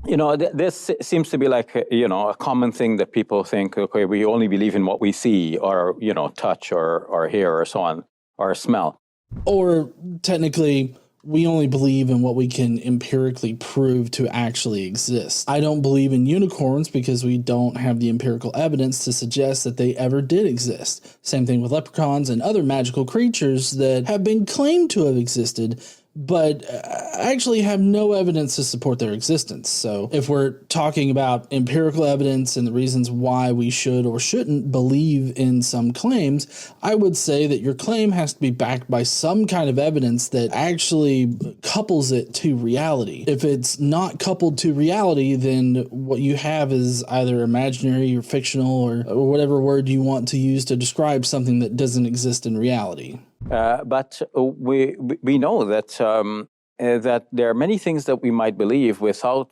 This seems to be like, a common thing that people think, okay, we only believe in what we see or, touch or hear or so on, or smell. Or technically, we only believe in what we can empirically prove to actually exist. I don't believe in unicorns because we don't have the empirical evidence to suggest that they ever did exist. Same thing with leprechauns and other magical creatures that have been claimed to have existed, but actually have no evidence to support their existence. So if we're talking about empirical evidence and the reasons why we should or shouldn't believe in some claims, I would say that your claim has to be backed by some kind of evidence that actually couples it to reality. If it's not coupled to reality, then what you have is either imaginary or fictional or whatever word you want to use to describe something that doesn't exist in reality. But we know that that there are many things that we might believe without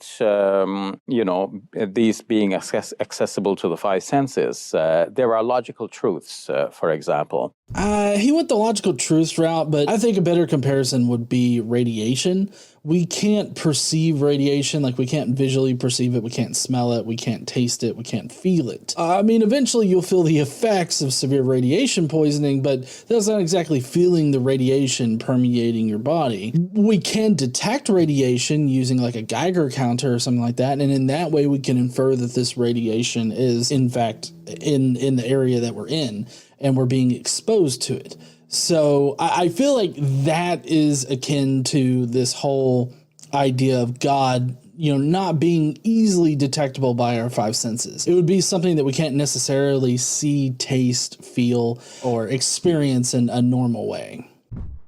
these being accessible to the five senses. There are logical truths, for example. He went the logical truths route, but I think a better comparison would be radiation. We can't perceive radiation, like we can't visually perceive it, we can't smell it, we can't taste it, we can't feel it. I mean, eventually you'll feel the effects of severe radiation poisoning, but that's not exactly feeling the radiation permeating your body. We can detect radiation using like a Geiger counter or something like that, and in that way we can infer that this radiation is in fact in the area that we're in, and we're being exposed to it. So I feel like that is akin to this whole idea of God, not being easily detectable by our five senses. It would be something that we can't necessarily see, taste, feel, or experience in a normal way.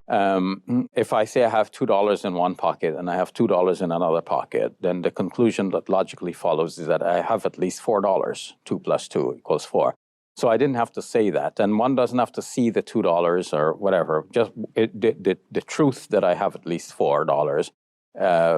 If I say I have $2 in one pocket and I have $2 in another pocket, then the conclusion that logically follows is that I have at least $4. 2 plus 2 equals 4. So I didn't have to say that, and one doesn't have to see the $2 or whatever. Just the truth that I have at least $4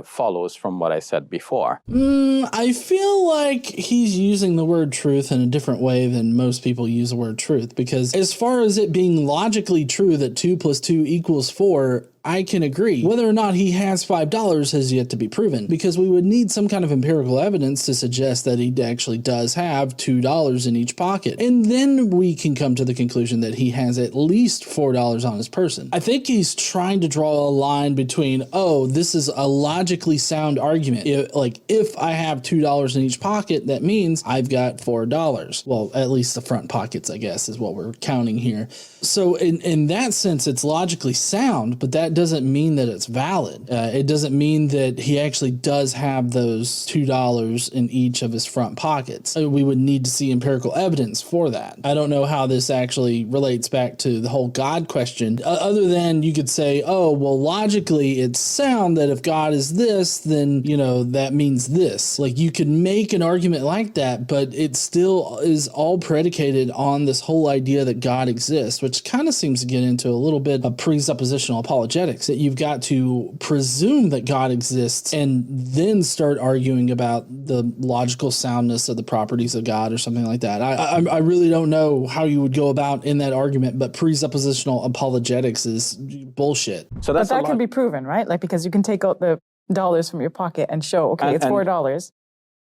follows from what I said before. I feel like he's using the word truth in a different way than most people use the word truth, because as far as it being logically true that 2 plus 2 equals 4, I can agree. Whether or not he has $5 has yet to be proven, because we would need some kind of empirical evidence to suggest that he actually does have $2 in each pocket. And then we can come to the conclusion that he has at least $4 on his person. I think he's trying to draw a line between, oh, this is a logically sound argument. If I have $2 in each pocket, that means I've got $4. Well, at least the front pockets, I guess, is what we're counting here. So in that sense, it's logically sound, but that doesn't mean that it's valid. It doesn't mean that he actually does have those $2 in each of his front pockets. We would need to see empirical evidence for that. I don't know how this actually relates back to the whole God question, other than you could say, oh, well, logically it's sound that if God is this, then, that means this. Like, you could make an argument like that, but it still is all predicated on this whole idea that God exists, which kind of seems to get into a little bit of presuppositional apologetics, that you've got to presume that God exists and then start arguing about the logical soundness of the properties of God or something like that. I really don't know how you would go about in that argument, but presuppositional apologetics is bullshit. So that's that can be proven, right? Like, because you can take out the dollars from your pocket and show, okay, it's $4.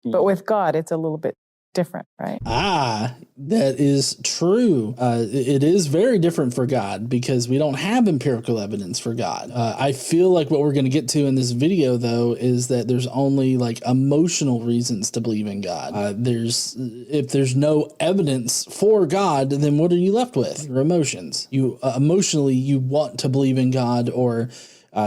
But with God, it's a little bit different, right? That is true. It is very different for God because we don't have empirical evidence for God. I feel like what we're going to get to in this video, though, is that there's only like emotional reasons to believe in God. If there's no evidence for God, then what are you left with? Your emotions. You emotionally, you want to believe in God, or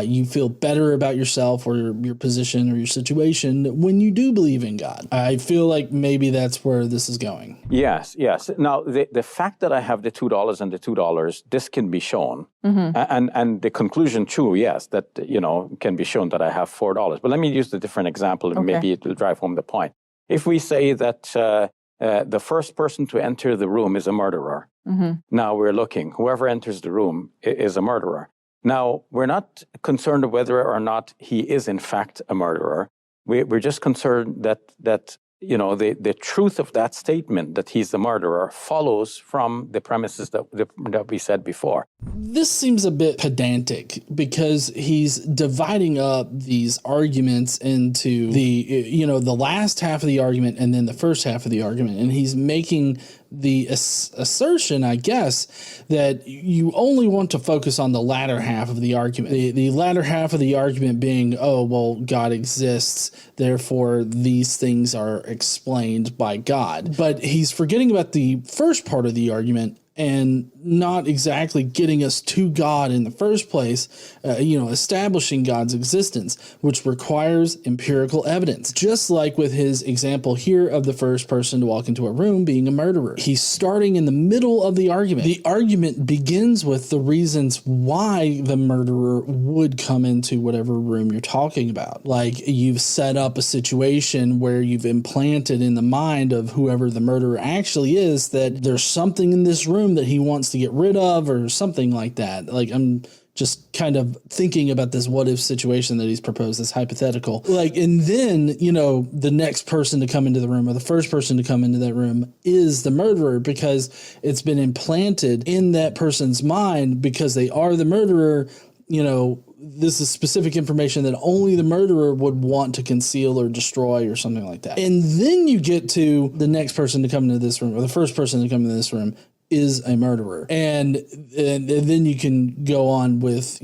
you feel better about yourself or your position or your situation when you do believe in God. I feel like maybe that's where this is going. Yes. Now, the fact that I have the $2 and the $2, this can be shown. Mm-hmm. And the conclusion, too, yes, that, can be shown that I have $4. But let me use a different example, and maybe it will drive home the point. If we say that the first person to enter the room is a murderer, mm-hmm. Now we're looking, whoever enters the room is a murderer. Now, we're not concerned whether or not he is in fact a murderer. We're just concerned that the truth of that statement that he's the murderer follows from the premises that we said before. This seems a bit pedantic because he's dividing up these arguments into the last half of the argument and then the first half of the argument. And he's making the assertion, I guess, that you only want to focus on the latter half of the argument. The latter half of the argument being, oh, well, God exists, therefore these things are explained by God. But he's forgetting about the first part of the argument and not exactly getting us to God in the first place, establishing God's existence, which requires empirical evidence. Just like with his example here of the first person to walk into a room being a murderer. He's starting in the middle of the argument. The argument begins with the reasons why the murderer would come into whatever room you're talking about. Like you've set up a situation where you've implanted in the mind of whoever the murderer actually is that there's something in this room that he wants to get rid of or something like that. Like I'm just kind of thinking about this what if situation that he's proposed, this hypothetical. And then, the next person to come into the room or the first person to come into that room is the murderer because it's been implanted in that person's mind because they are the murderer. This is specific information that only the murderer would want to conceal or destroy or something like that. And then you get to the next person to come into this room or the first person to come into this room is a murderer. And then you can go on with,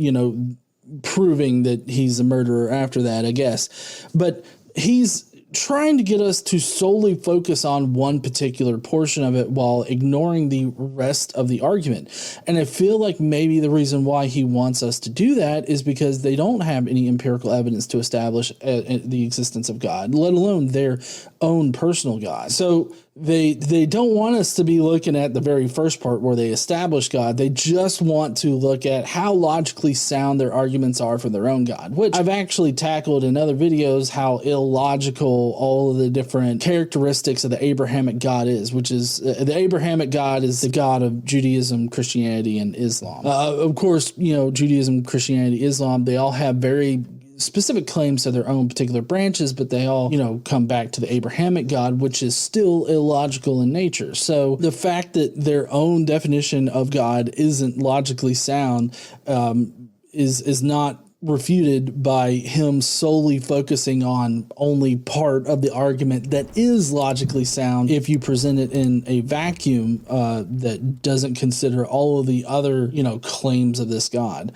proving that he's a murderer after that, I guess. But he's trying to get us to solely focus on one particular portion of it while ignoring the rest of the argument. And I feel like maybe the reason why he wants us to do that is because they don't have any empirical evidence to establish the existence of God, let alone their own personal God. So they don't want us to be looking at the very first part where they establish God. They just want to look at how logically sound their arguments are for their own God, which I've actually tackled in other videos, how illogical all of the different characteristics of the Abrahamic God is, which is the Abrahamic God is the God of Judaism, Christianity, and Islam. Of course, Judaism, Christianity, Islam, they all have very specific claims to their own particular branches, but they all, come back to the Abrahamic God, which is still illogical in nature. So the fact that their own definition of God isn't logically sound is not refuted by him solely focusing on only part of the argument that is logically sound if you present it in a vacuum that doesn't consider all of the other, claims of this God.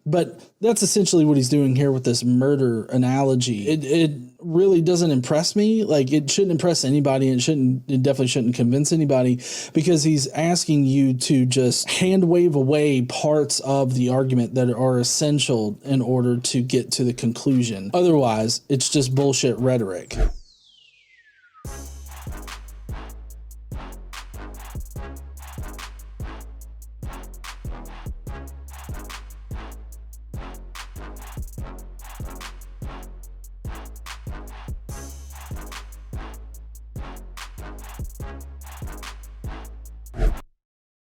But that's essentially what he's doing here with this murder analogy. It really doesn't impress me. Like, it shouldn't impress anybody, and it definitely shouldn't convince anybody, because he's asking you to just hand wave away parts of the argument that are essential in order to get to the conclusion. Otherwise, it's just bullshit rhetoric.